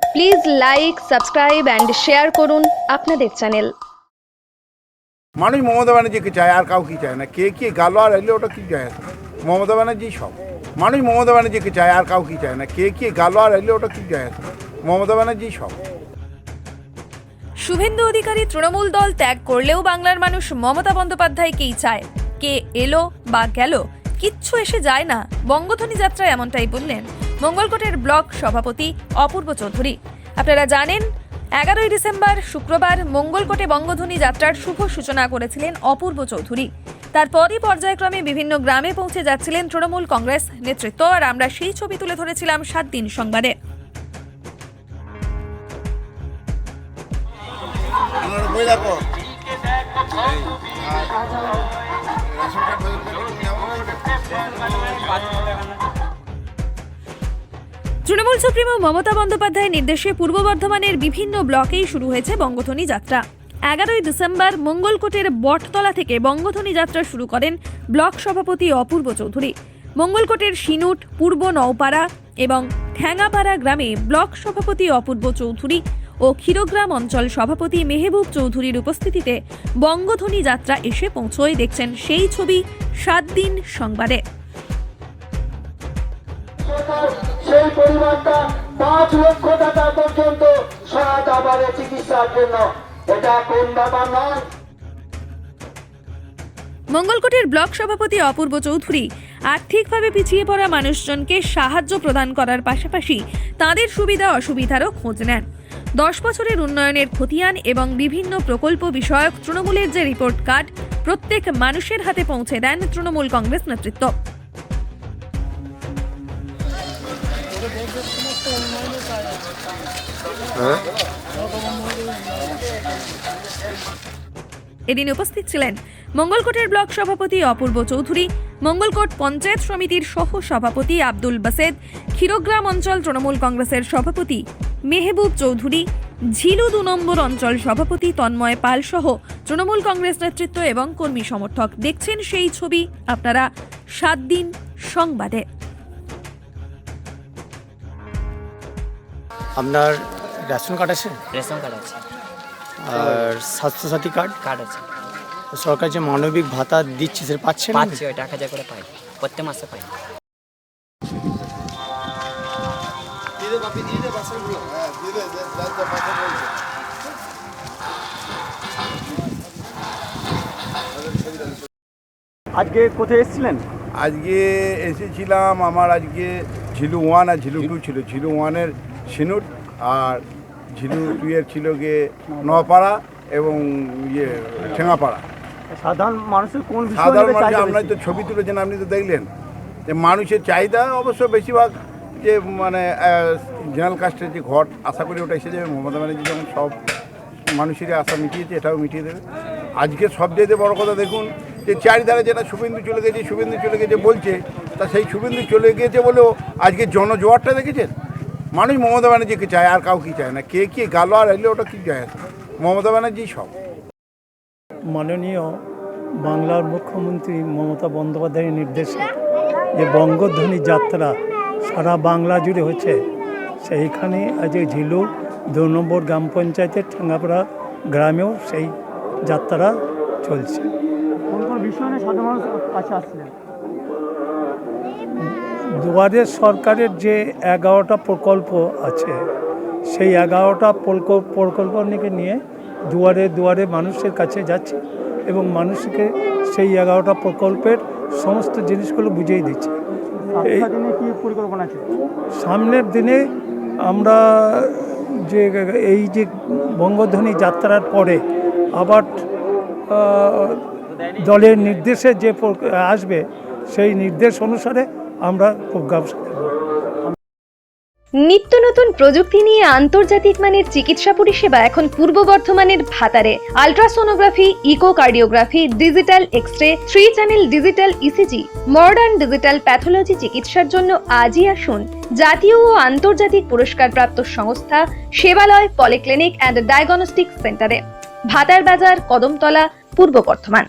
Please like, subscribe and share করুন আপনাদের channel. মানুষ মমতা ব্যানার্জিকে চায়, আর কাউ কি চায় না। কে কে গালো আর এলে ওটা কি চায়, মমতা ব্যানার্জি সব। মানুষ মমতা ব্যানার্জিকে চায়, আর কাউ কি চায় না। কে কে গালো আর এলে ওটা কি চায়, মমতা ব্যানার্জি সব। শুভেন্দু অধিকারী তৃণমূল দল ত্যাগ করলেও বাংলার মানুষ মমতা বন্দ্যোপাধ্যায়কেই চায়। কে এলো বা গেল কিচ্ছু এসে যায় না, বঙ্গধ্বনি যাত্রায় এমনটাই বললেন মঙ্গলকোটের ব্লক সভাপতি অপূর্ব চৌধুরী। আপনারা জানেন 11ই ডিসেম্বর শুক্রবার মঙ্গলকোটে বঙ্গধ্বনি যাত্রার শুভ সূচনা করেছিলেন অপূর্ব চৌধুরী। তারপরই পর্যায়ক্রমে বিভিন্ন গ্রামে পৌঁছে যাচ্ছিলেন তৃণমূল কংগ্রেস নেতৃত্ব, আর আমরা সেই ছবি তুলে ধরেছিলাম 7 দিন সংবাদে। তৃণমূল সুপ্রিমো মমতা বন্দ্যোপাধ্যায়ের নির্দেশে পূর্ব বর্ধমানের বিভিন্ন ব্লকেই শুরু হয়েছে বঙ্গধ্বনি যাত্রা। 11ই ডিসেম্বর মঙ্গলকোটের বটতলা থেকে বঙ্গধ্বনি যাত্রা শুরু করেন ব্লক সভাপতি অপূর্ব চৌধুরী। মঙ্গলকোটের সিনুট, পূর্ব নওপাড়া এবং ঠ্যাঙাপাড়া গ্রামে ব্লক সভাপতি অপূর্ব চৌধুরী ও ক্ষীরগ্রাম অঞ্চল সভাপতি মেহবুব চৌধুরীর উপস্থিতিতে বঙ্গধ্বনি যাত্রা এসে পৌঁছয়। দেখছেন সেই ছবি 7 দিন সংবাদে। সেই পরিমাণটা 5 লক্ষ টাকা পর্যন্ত সহায়তা পাবে চিকিৎসার জন্য। এটা কোন ব্যাপার নয়। মঙ্গলকোটের ব্লক সভাপতি অপূর্ব চৌধুরী আর্থিকভাবে পিছিয়ে পড়া মানুষজনকে সাহায্য প্রদান করার পাশাপাশি তাদের সুবিধা অসুবিধারও খোঁজ নেন। 10 বছরের উন্নয়নের খতিয়ান এবং বিভিন্ন প্রকল্প বিষয়ক তৃণমূলের যে রিপোর্ট কার্ড প্রত্যেক মানুষের হাতে পৌঁছে দেন তৃণমূল কংগ্রেস নেতৃত্ব। এদিন উপস্থিত ছিলেন মঙ্গলকোটের ব্লক সভাপতি অপূর্ব চৌধুরী, মঙ্গলকোট পঞ্চায়েত সমিতির সহ সভাপতি আব্দুল বাসেদ, ক্ষীরগ্রাম অঞ্চল তৃণমূল কংগ্রেসের সভাপতি মেহবুব চৌধুরী, ঝিলু 2 নম্বর অঞ্চল সভাপতি তন্ময় পাল সহ তৃণমূল কংগ্রেস নেতৃত্ব এবং কর্মী সমর্থক। দেখছেন সেই ছবি আপনারা 7 দিন সংবাদে। আপনার রেশন কার্ড আছে? রেশন কার্ড আছে, আর স্বাস্থ্যসাথী কার্ড? কার্ড আছে। সরকার যে মানবিক ভাতা দিচ্ছে সেটা পাচ্ছেন? পাচ্ছি, ওই 1000 করে পাই, প্রত্যেক মাসে পাই। আজকে কোথায় এসেছিলেন? আজকে এসেছিলাম, আমার আজকে ঝিলু 1 আর ঝিলু 2 ছিল। ঝিলু 1-এর সিনুট আর ঝিলু 2-এর ছিল গিয়ে নপাড়া এবং ঠেঙাপাড়া। সাধারণ মানুষের কোন সাধারণ মানুষ, আপনার তো ছবি তুলেছেন, আপনি তো দেখলেন যে মানুষের চাহিদা অবশ্য বেশিরভাগ যে মানে জেনারেল কাস্টের যে ঘর, আশা করি ওটা এসে যাবে। মমতা ব্যানার্জি যেমন সব মানুষেরই আশা মিটিয়েছে, এটাও মিটিয়ে দেবে। আজকে সবচেয়ে বড় কথা দেখুন যে চারিধারে যেটা শুভেন্দু চলে গেছে বলছে, তা সেই শুভেন্দু চলে গিয়েছে বলেও আজকে জনজোয়ারটা দেখেছেন। মানুষ মমতা ব্যানার্জিকে চায়, আর কাউ কি চায় না। কে কে গালো আর এলে ওটা কি চায়, মমতা ব্যানার্জি সব। মাননীয় বাংলার মুখ্যমন্ত্রী মমতা বন্দ্যোপাধ্যায়ের নির্দেশে যে বঙ্গধ্বনি যাত্রা সারা বাংলা জুড়ে হচ্ছে, সেইখানে আজকে ঝিলু 2 নম্বর গ্রাম পঞ্চায়েতের ঠেঙ্গাপাড়া গ্রামেও সেই যাত্রা চলছে। কোন কোন বিষয় নিয়ে সাধারণ মানুষ কাছে আসছিলেন? দুয়ারে সরকারের যে 11টা প্রকল্প আছে, সেই 11টা প্রকল্পকে নিয়ে দুয়ারে দুয়ারে মানুষের কাছে যাচ্ছে এবং মানুষকে সেই 11টা প্রকল্পের সমস্ত জিনিসগুলো বুঝিয়ে দিচ্ছে। কি পরিকল্পনা আছে সামনের দিনে? আমরা যে এই যে বঙ্গধ্বনি যাত্রার পরে আবার দলের নির্দেশে যে আসবে, সেই নির্দেশ অনুসারে আমরা প্রোগ্রাম সাজাবো। নিত্য নতুন প্রযুক্তি নিয়ে আন্তর্জাতিক মানের চিকিৎসা পরিষেবা এখন পূর্ব বর্ধমানের ভাতারে। Ultrasonography, echocardiography, digital X-ray, 3 channel digital ECG, modern digital pathology চিকিৎসার জন্য আজই আসুন জাতীয় ও আন্তর্জাতিক পুরস্কারপ্রাপ্ত সংস্থা সেবালয় পলিক্লিনিক অ্যান্ড ডায়াগনস্টিক সেন্টারে, ভাতার বাজার, কদমতলা, পূর্ব বর্ধমান।